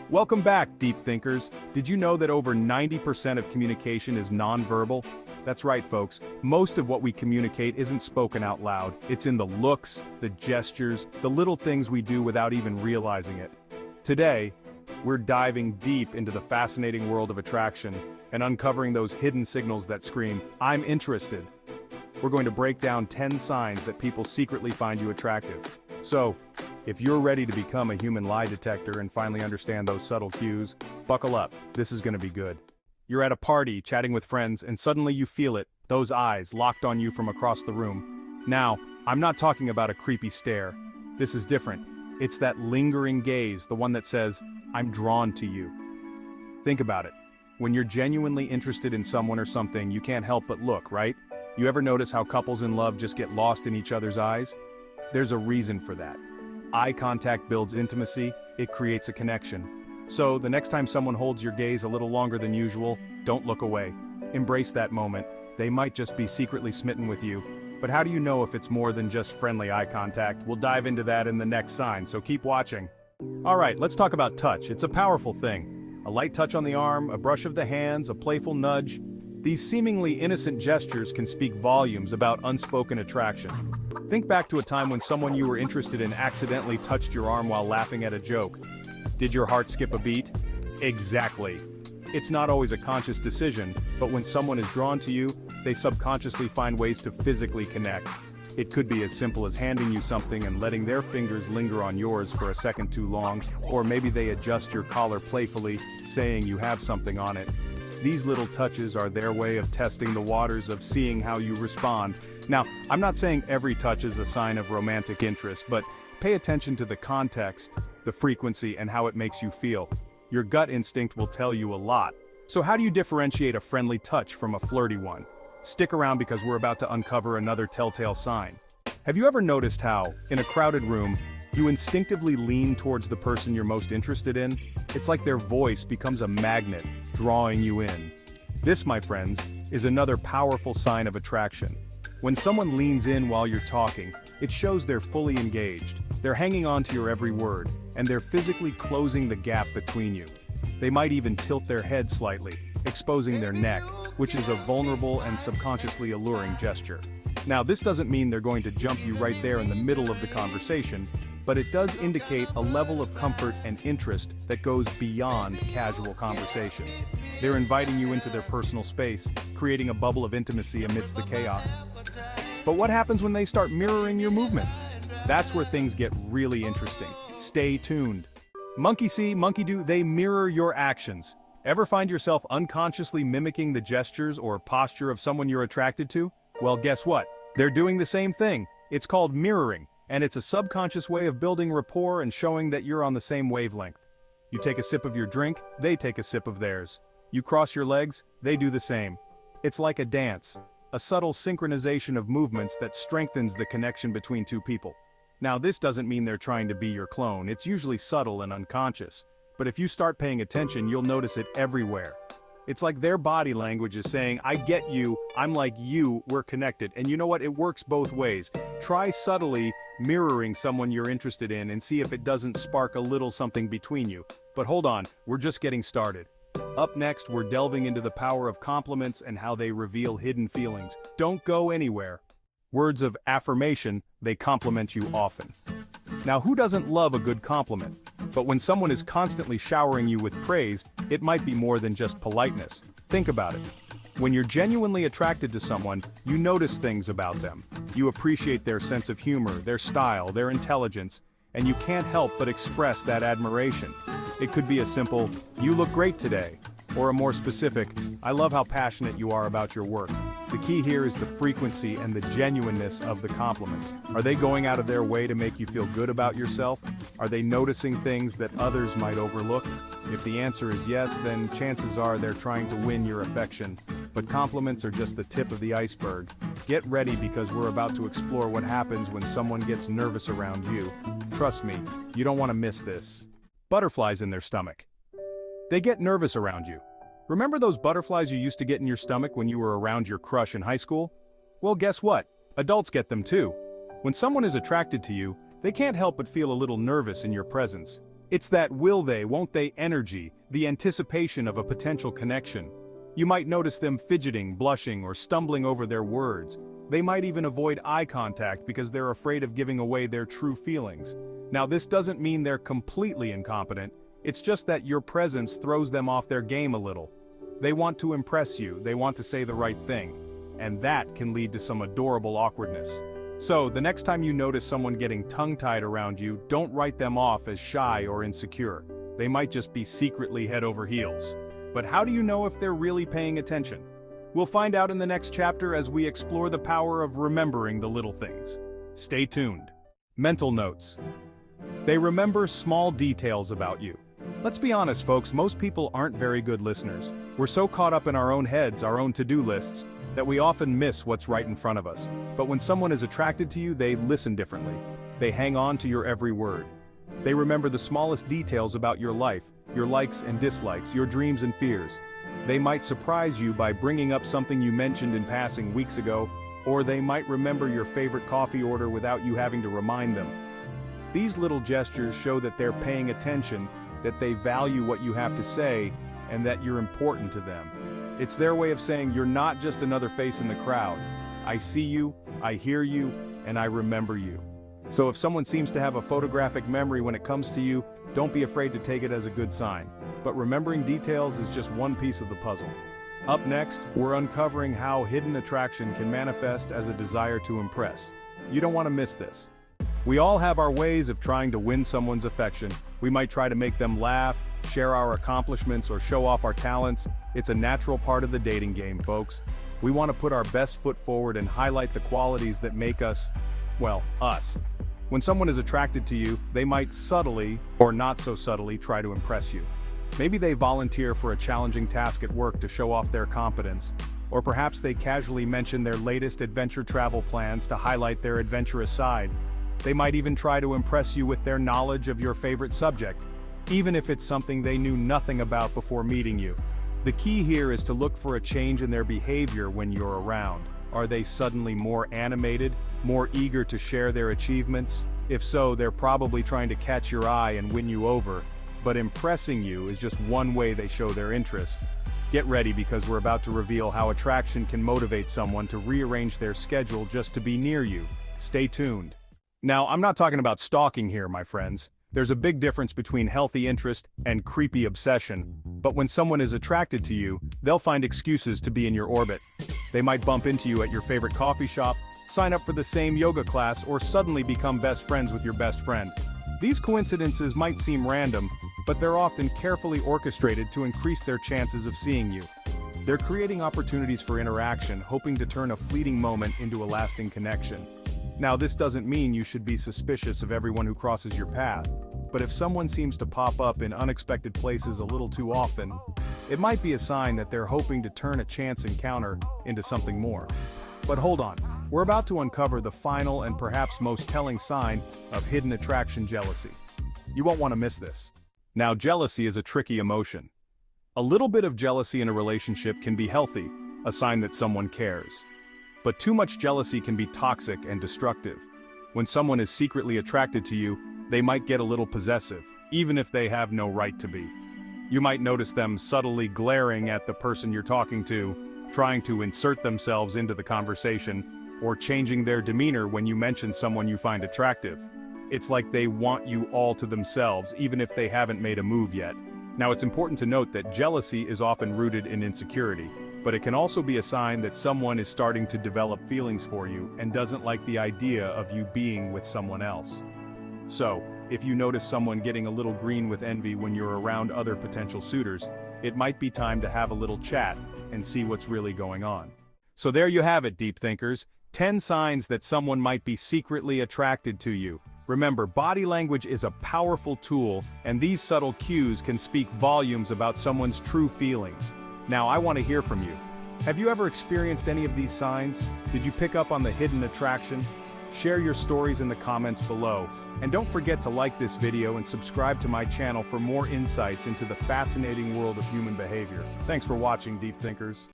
Welcome back, deep thinkers. Did you know that over 90% of communication is nonverbal? That's right, folks. Most of what we communicate isn't spoken out loud. It's in the looks, the gestures, the little things we do without even realizing it. Today, we're diving deep into the fascinating world of attraction and uncovering those hidden signals that scream, "I'm interested." We're going to break down 10 signs that people secretly find you attractive. So, if you're ready to become a human lie detector and finally understand those subtle cues, buckle up, this is going to be good. You're at a party, chatting with friends, and suddenly you feel it, those eyes locked on you from across the room. Now, I'm not talking about a creepy stare. This is different. It's that lingering gaze, the one that says, "I'm drawn to you." Think about it. When you're genuinely interested in someone or something, you can't help but look, right? You ever notice how couples in love just get lost in each other's eyes? There's a reason for that. Eye contact builds intimacy, it creates a connection. So, the next time someone holds your gaze a little longer than usual, don't look away. Embrace that moment. They might just be secretly smitten with you. But how do you know if it's more than just friendly eye contact? We'll dive into that in the next sign, so keep watching. Alright, let's talk about touch. It's a powerful thing. A light touch on the arm, a brush of the hands, a playful nudge. These seemingly innocent gestures can speak volumes about unspoken attraction. Think back to a time when someone you were interested in accidentally touched your arm while laughing at a joke. Did your heart skip a beat? Exactly. It's not always a conscious decision, but when someone is drawn to you, they subconsciously find ways to physically connect. It could be as simple as handing you something and letting their fingers linger on yours for a second too long, or maybe they adjust your collar playfully, saying you have something on it. These little touches are their way of testing the waters, of seeing how you respond. Now, I'm not saying every touch is a sign of romantic interest, but pay attention to the context, the frequency, and how it makes you feel. Your gut instinct will tell you a lot. So how do you differentiate a friendly touch from a flirty one? Stick around because we're about to uncover another telltale sign. Have you ever noticed how, in a crowded room, you instinctively lean towards the person you're most interested in? It's like their voice becomes a magnet, drawing you in. This, my friends, is another powerful sign of attraction. When someone leans in while you're talking, it shows they're fully engaged. They're hanging on to your every word, and they're physically closing the gap between you. They might even tilt their head slightly, exposing their neck, which is a vulnerable and subconsciously alluring gesture. Now, this doesn't mean they're going to jump you right there in the middle of the conversation, but it does indicate a level of comfort and interest that goes beyond casual conversation. They're inviting you into their personal space, creating a bubble of intimacy amidst the chaos. But what happens when they start mirroring your movements? That's where things get really interesting. Stay tuned. Monkey see, monkey do, they mirror your actions. Ever find yourself unconsciously mimicking the gestures or posture of someone you're attracted to? Well, guess what? They're doing the same thing. It's called mirroring, and it's a subconscious way of building rapport and showing that you're on the same wavelength. You take a sip of your drink, they take a sip of theirs. You cross your legs, they do the same. It's like a dance, a subtle synchronization of movements that strengthens the connection between two people. Now, this doesn't mean they're trying to be your clone. It's usually subtle and unconscious. But if you start paying attention, you'll notice it everywhere. It's like their body language is saying, "I get you, I'm like you, we're connected." And you know what? It works both ways. Try subtly mirroring someone you're interested in and see if it doesn't spark a little something between you. But hold on, we're just getting started. Up next, we're delving into the power of compliments and how they reveal hidden feelings. Don't go anywhere. Words of affirmation, they compliment you often. Now, who doesn't love a good compliment? But when someone is constantly showering you with praise, it might be more than just politeness. Think about it. When you're genuinely attracted to someone, you notice things about them. You appreciate their sense of humor, their style, their intelligence, and you can't help but express that admiration. It could be a simple, "You look great today," or a more specific, "I love how passionate you are about your work." The key here is the frequency and the genuineness of the compliments. Are they going out of their way to make you feel good about yourself? Are they noticing things that others might overlook? If the answer is yes, then chances are they're trying to win your affection. But compliments are just the tip of the iceberg. Get ready because we're about to explore what happens when someone gets nervous around you. Trust me, you don't want to miss this. Butterflies in their stomach. They get nervous around you. Remember those butterflies you used to get in your stomach when you were around your crush in high school? Well, guess what? Adults get them too. When someone is attracted to you, they can't help but feel a little nervous in your presence. It's that will they, won't they energy, the anticipation of a potential connection. You might notice them fidgeting, blushing, or stumbling over their words. They might even avoid eye contact because they're afraid of giving away their true feelings. Now, this doesn't mean they're completely incompetent, it's just that your presence throws them off their game a little. They want to impress you, they want to say the right thing, and that can lead to some adorable awkwardness. So, the next time you notice someone getting tongue-tied around you, don't write them off as shy or insecure. They might just be secretly head over heels. But how do you know if they're really paying attention? We'll find out in the next chapter as we explore the power of remembering the little things. Stay tuned. Mental notes. They remember small details about you. Let's be honest, folks, most people aren't very good listeners. We're so caught up in our own heads, our own to-do lists, that we often miss what's right in front of us. But when someone is attracted to you, they listen differently. They hang on to your every word. They remember the smallest details about your life, your likes and dislikes, your dreams and fears. They might surprise you by bringing up something you mentioned in passing weeks ago, or they might remember your favorite coffee order without you having to remind them. These little gestures show that they're paying attention, that they value what you have to say, and that you're important to them. It's their way of saying you're not just another face in the crowd. I see you, I hear you, and I remember you. So if someone seems to have a photographic memory when it comes to you, don't be afraid to take it as a good sign. But remembering details is just one piece of the puzzle. Up next, we're uncovering how hidden attraction can manifest as a desire to impress. You don't want to miss this. We all have our ways of trying to win someone's affection. We might try to make them laugh, share our accomplishments, or show off our talents. It's a natural part of the dating game, folks. We want to put our best foot forward and highlight the qualities that make us, well, us. When someone is attracted to you, they might subtly, or not so subtly, try to impress you. Maybe they volunteer for a challenging task at work to show off their competence, or perhaps they casually mention their latest adventure travel plans to highlight their adventurous side. They might even try to impress you with their knowledge of your favorite subject, even if it's something they knew nothing about before meeting you. The key here is to look for a change in their behavior when you're around. Are they suddenly more animated, more eager to share their achievements? If so, they're probably trying to catch your eye and win you over. But impressing you is just one way they show their interest. Get ready because we're about to reveal how attraction can motivate someone to rearrange their schedule just to be near you. Stay tuned. Now, I'm not talking about stalking here, my friends. There's a big difference between healthy interest and creepy obsession. But when someone is attracted to you, they'll find excuses to be in your orbit. They might bump into you at your favorite coffee shop, sign up for the same yoga class, or suddenly become best friends with your best friend. These coincidences might seem random, but they're often carefully orchestrated to increase their chances of seeing you. They're creating opportunities for interaction, hoping to turn a fleeting moment into a lasting connection. Now, this doesn't mean you should be suspicious of everyone who crosses your path, but if someone seems to pop up in unexpected places a little too often, it might be a sign that they're hoping to turn a chance encounter into something more. But hold on, we're about to uncover the final and perhaps most telling sign of hidden attraction: jealousy. You won't want to miss this. Now, jealousy is a tricky emotion. A little bit of jealousy in a relationship can be healthy, a sign that someone cares. But too much jealousy can be toxic and destructive. When someone is secretly attracted to you, they might get a little possessive, even if they have no right to be. You might notice them subtly glaring at the person you're talking to, trying to insert themselves into the conversation, or changing their demeanor when you mention someone you find attractive. It's like they want you all to themselves, even if they haven't made a move yet. Now, it's important to note that jealousy is often rooted in insecurity, but it can also be a sign that someone is starting to develop feelings for you and doesn't like the idea of you being with someone else. So, if you notice someone getting a little green with envy when you're around other potential suitors, it might be time to have a little chat and see what's really going on. So there you have it, deep thinkers. 10 signs that someone might be secretly attracted to you. Remember, body language is a powerful tool, and these subtle cues can speak volumes about someone's true feelings. Now, I want to hear from you. Have you ever experienced any of these signs? Did you pick up on the hidden attraction? Share your stories in the comments below. And don't forget to like this video and subscribe to my channel for more insights into the fascinating world of human behavior. Thanks for watching, deep thinkers.